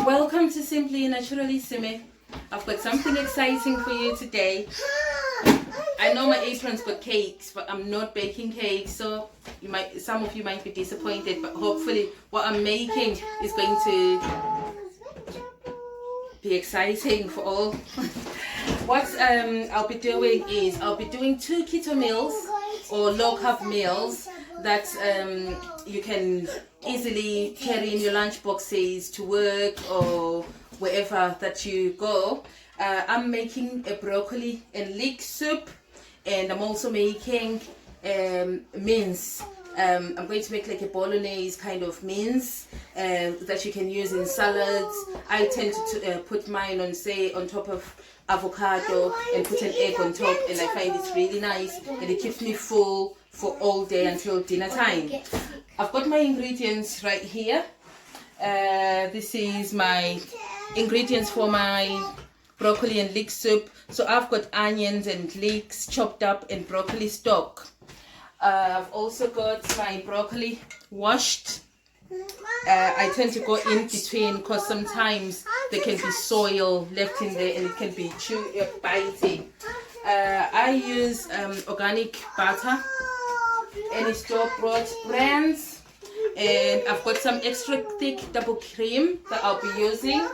Welcome to Simply Naturally Simi. I've got something exciting for you today. I know my apron's got cakes, but I'm not baking cakes, so some of you might be disappointed, but hopefully what I'm making is going to be exciting for all. What I'll be doing is I'll be doing 2 keto meals or low carb meals that you can easily carry in your lunch boxes to work or wherever that you go. I'm making a broccoli and leek soup, and I'm also making mince. I'm going to make like a Bolognaise kind of mince that you can use in salads. I tend to put mine on top of avocado and put an egg on top, and I find it's really nice and it keeps me full for all day until dinner time. I've got my ingredients right here. This is my ingredients for my broccoli and leek soup. So I've got onions and leeks chopped up and broccoli stock. I've also got my broccoli washed. I tend to go in between because sometimes there can be soil left in there and it can be biting. I use organic butter, any store-bought brands, and I've got some extra thick double cream that I'll be using.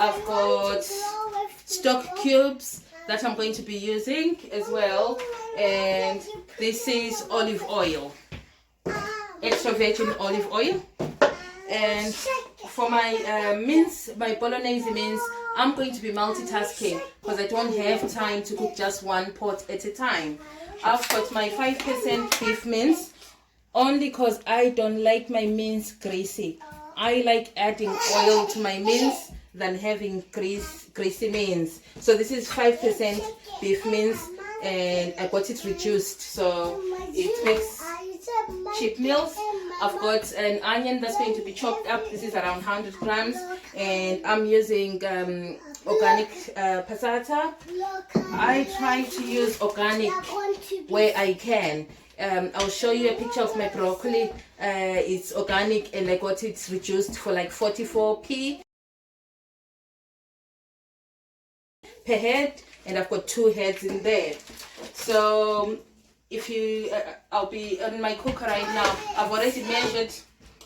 I've got stock cubes that I'm going to be using as well, and this is olive oil, extra virgin olive oil. And for my mince, my Bolognese mince, I'm going to be multitasking because I don't have time to cook just one pot at a time. I've got my 5% beef mince, only because I don't like my mince greasy. I like adding oil to my mince than having greasy mince. So this is 5% beef mince, and I got it reduced so it makes cheap meals. I've got an onion that's going to be chopped up. This is around 100 grams, and I'm using organic Passatta. I try to use organic where I can. I'll show you a picture of my broccoli. It's organic and I got it reduced for like 44p per head, and I've got 2 heads in there. So if you I'll be on my cooker right now. I've already measured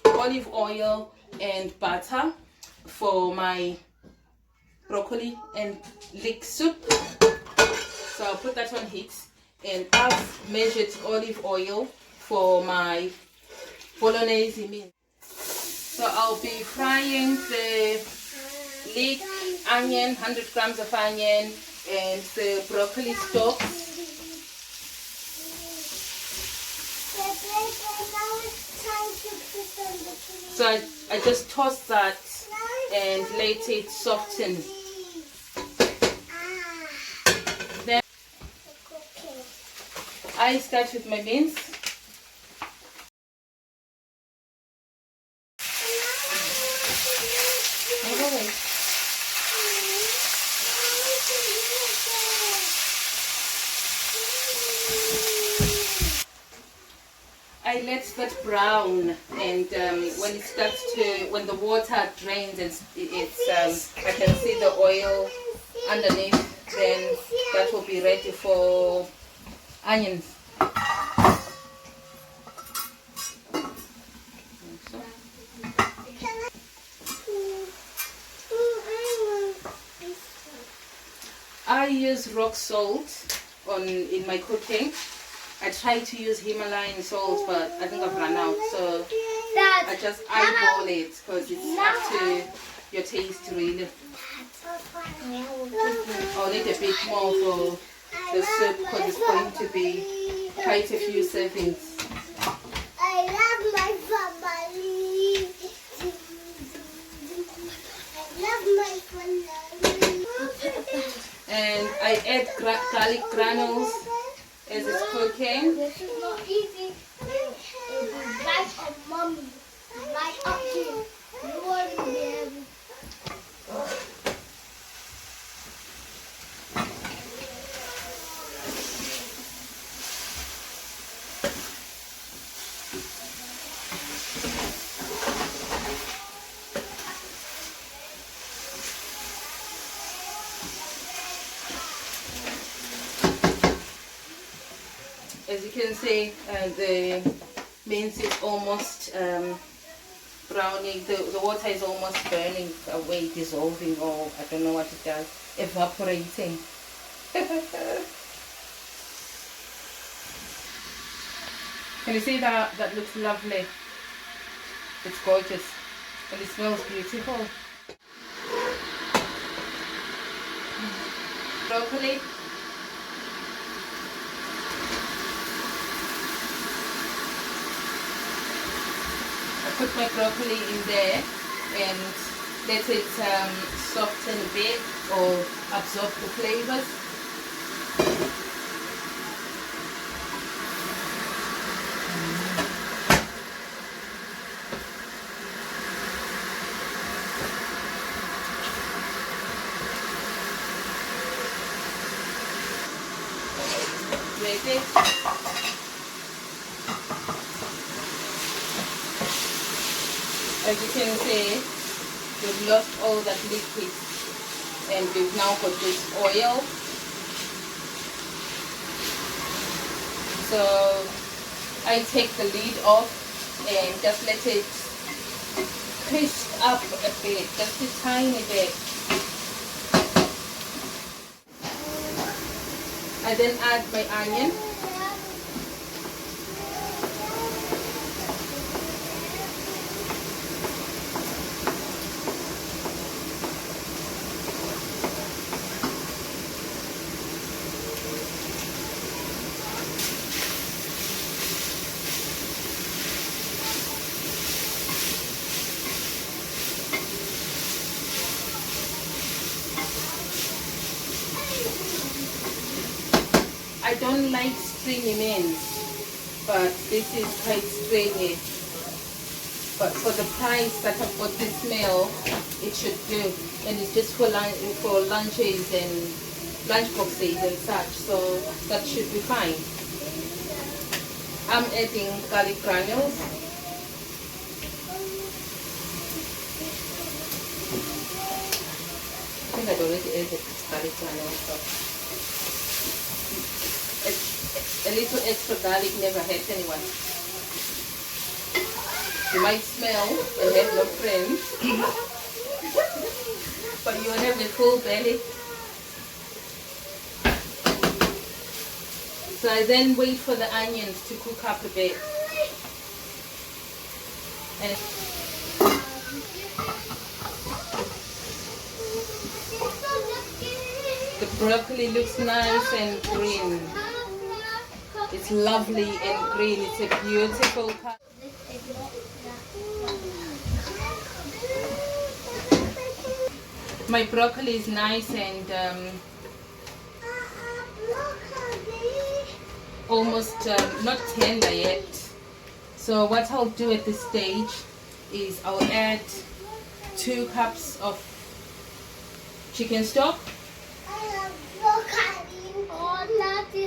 olive oil and butter for my broccoli and leek soup, so I'll put that on heat. And I've measured olive oil for my Bolognese mince. So I'll be frying the leek, onion, 100 grams of onion, and the broccoli stalks. So I just toss that and let it soften. Then I start with my mince. I let that brown, and when the water drains, I can see the oil underneath, then that will be ready for onions. I use rock salt in my cooking. I try to use Himalayan salt, but I think I've run out, so I just eyeball it because it's up to your taste really. I'll need a bit more for the soup because it's going to be quite a few servings. I love my family. I love my family. And I add garlic granules as it's cooking. This is not easy. It was right on mommy. Right up to you. You won't be able. you can see, the mince is almost browning. The water is almost burning away, dissolving, or I don't know what it does, evaporating. Can you see that? That looks lovely. It's gorgeous and it smells beautiful. Broccoli. I put my broccoli in there and let it soften a bit or absorb the flavors. Ready? As you can see, we've lost all that liquid and we've now got this oil. So I take the lid off and just let it crisp up a bit, just a tiny bit. I then add my onion. I don't like stringy mince, but this is quite stringy. But for the price that I've got this meal, it should do. And it's just for lunches and lunch boxes and such, so that should be fine. I'm adding garlic granules. I think I'd already added garlic granules. So. A little extra garlic never hurts anyone. You might smell and have no friends, but you'll have a full belly. So I then wait for the onions to cook up a bit. And the broccoli looks nice and green. It's lovely and green. It's a beautiful color. My broccoli is nice and almost not tender yet. So what I'll do at this stage is I'll add 2 cups of chicken stock.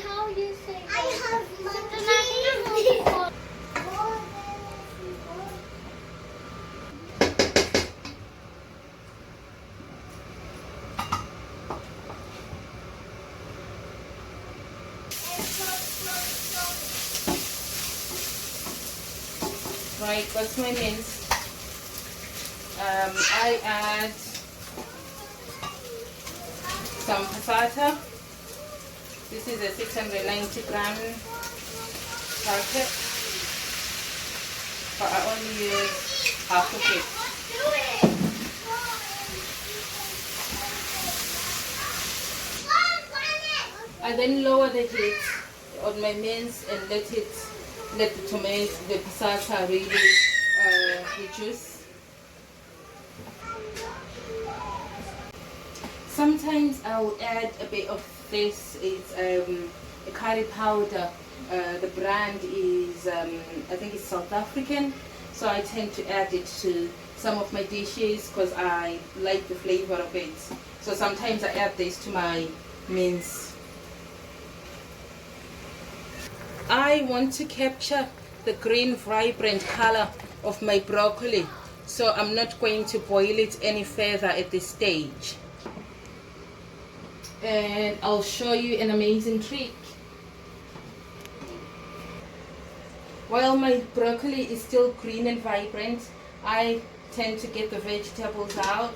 How you say I have Right, what's my mince? I add some passata. This is a 690 gram packet, but I only use half of it. I then lower the heat on my mince and let the tomato, the passata really reduce. Sometimes I'll add a bit of this. It's a curry powder. The brand is I think it's South African, so I tend to add it to some of my dishes because I like the flavor of it. So sometimes I add this to my mince. I want to capture the green vibrant color of my broccoli, so I'm not going to boil it any further at this stage. And I'll show you an amazing trick. While my broccoli is still green and vibrant, I tend to get the vegetables out.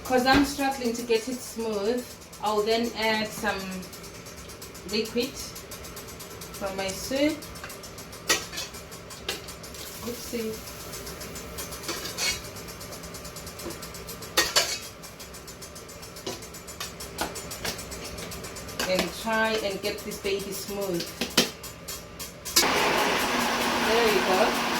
Because I'm struggling to get it smooth, I'll then add some liquid from my soup. Oopsie. And try and get this baby smooth. There you go.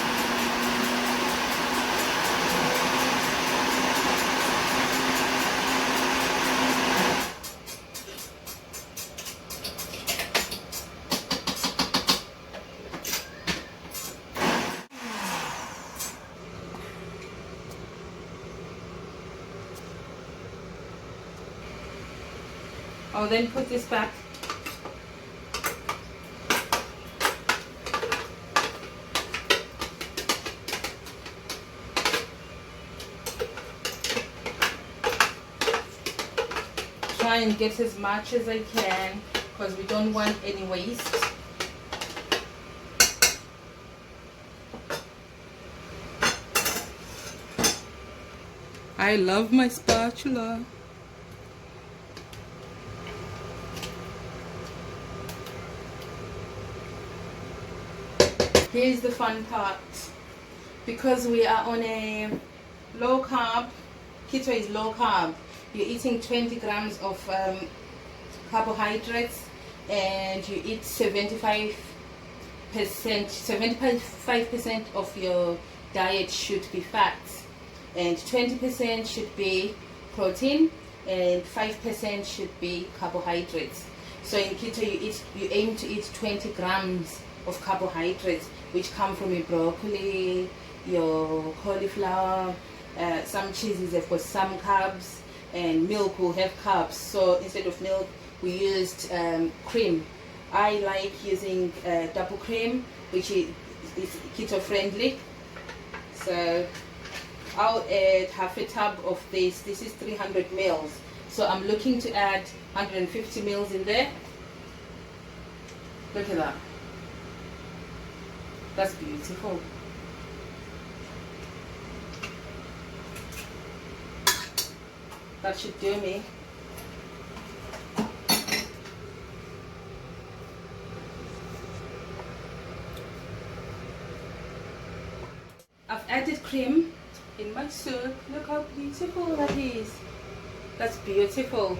I'll then put this back. Try and get as much as I can because we don't want any waste. I love my spatula. Here's the fun part. Because we are on a low carb, keto is low carb, you're eating 20 grams of carbohydrates and you eat 75% of your diet should be fats and 20% should be protein and 5% should be carbohydrates. So in keto you aim to eat 20 grams of carbohydrates, which come from your broccoli, your cauliflower, some cheeses have got some carbs, and milk will have carbs. So instead of milk, we used cream. I like using double cream, which is keto friendly. So I'll add half a tub of this. This is 300 mils. So I'm looking to add 150 mils in there. Look at that. That's beautiful. That should do me. I've added cream in my soup. Look how beautiful that is. That's beautiful.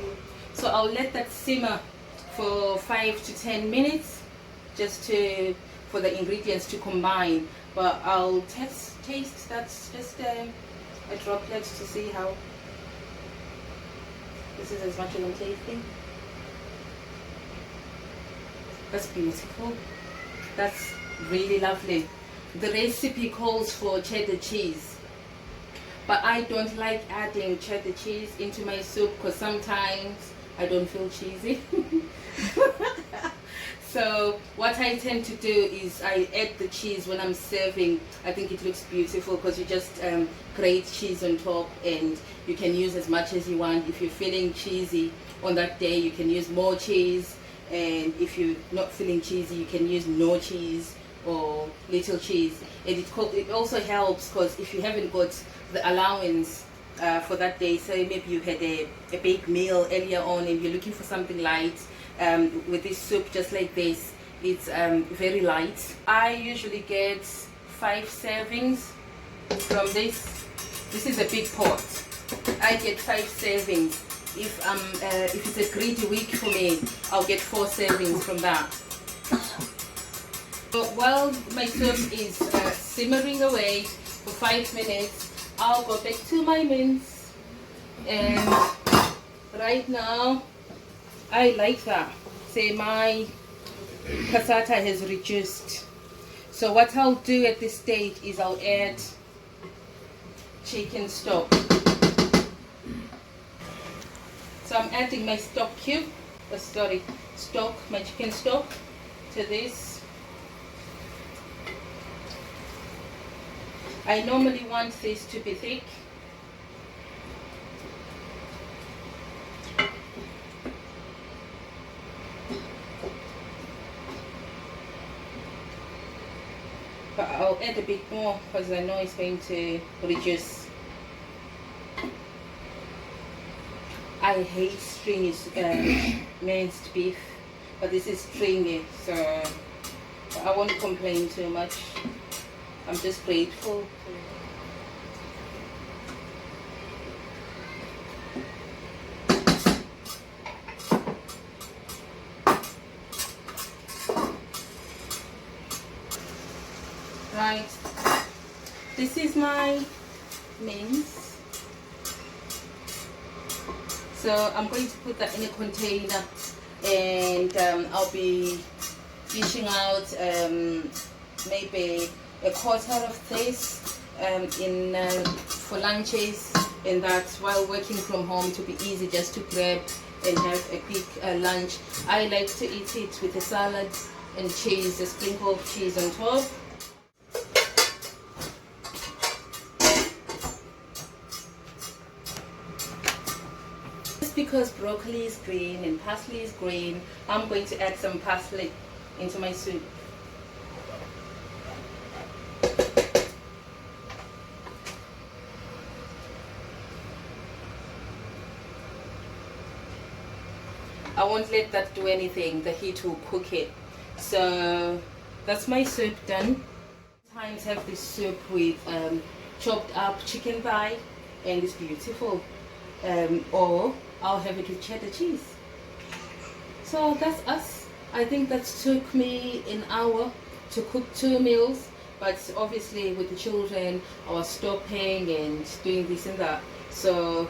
So I'll let that simmer for 5 to 10 minutes just for the ingredients to combine. But I'll taste that's just a droplet to see how. This is as much as I'm tasting. That's beautiful. That's really lovely. The recipe calls for cheddar cheese, but I don't like adding cheddar cheese into my soup because sometimes I don't feel cheesy. So what I tend to do is I add the cheese when I'm serving. I think it looks beautiful because you just grate cheese on top and you can use as much as you want. If you're feeling cheesy on that day, you can use more cheese, and if you're not feeling cheesy, you can use no cheese or little cheese. And it also helps because if you haven't got the allowance for that day, say maybe you had a big meal earlier on and you're looking for something light, with this soup just like this, it's very light. I usually get 5 servings from this. This is a big pot. I get 5 servings. If it's a greedy week for me, I'll get 4 servings from that. So while my soup is simmering away for 5 minutes, I'll go back to my mince. And right now, I like that. Say my passata has reduced. So what I'll do at this stage is I'll add chicken stock. So I'm adding my stock cube, my chicken stock to this. I normally want this to be thick. But I'll add a bit more because I know it's going to reduce. I hate stringy minced beef, but this is stringy, so I won't complain too much. I'm just grateful. Right, this is my mince. So I'm going to put that in a container, and I'll be dishing out maybe a quarter of this for lunches, and that's while working from home to be easy just to grab and have a quick lunch. I like to eat it with a salad and cheese, a sprinkle of cheese on top. Just because broccoli is green and parsley is green, I'm going to add some parsley into my soup. I won't let that do anything, the heat will cook it. So that's my soup done. Sometimes have this soup with chopped up chicken thigh, and it's beautiful. Or I'll have it with cheddar cheese. So that's us. I think that took me an hour to cook 2 meals, but obviously with the children I was stopping and doing this and that, so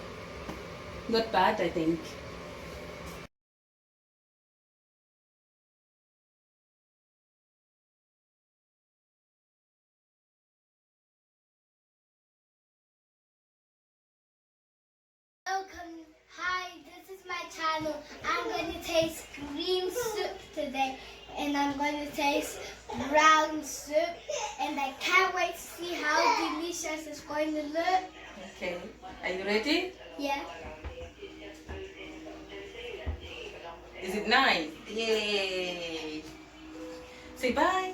not bad, I think. Welcome, hi, this is my channel. I'm going to taste green soup today, and I'm going to taste brown soup, and I can't wait to see how delicious it's going to look. Okay, are you ready? Yeah. Is it nice? Yay! Say bye!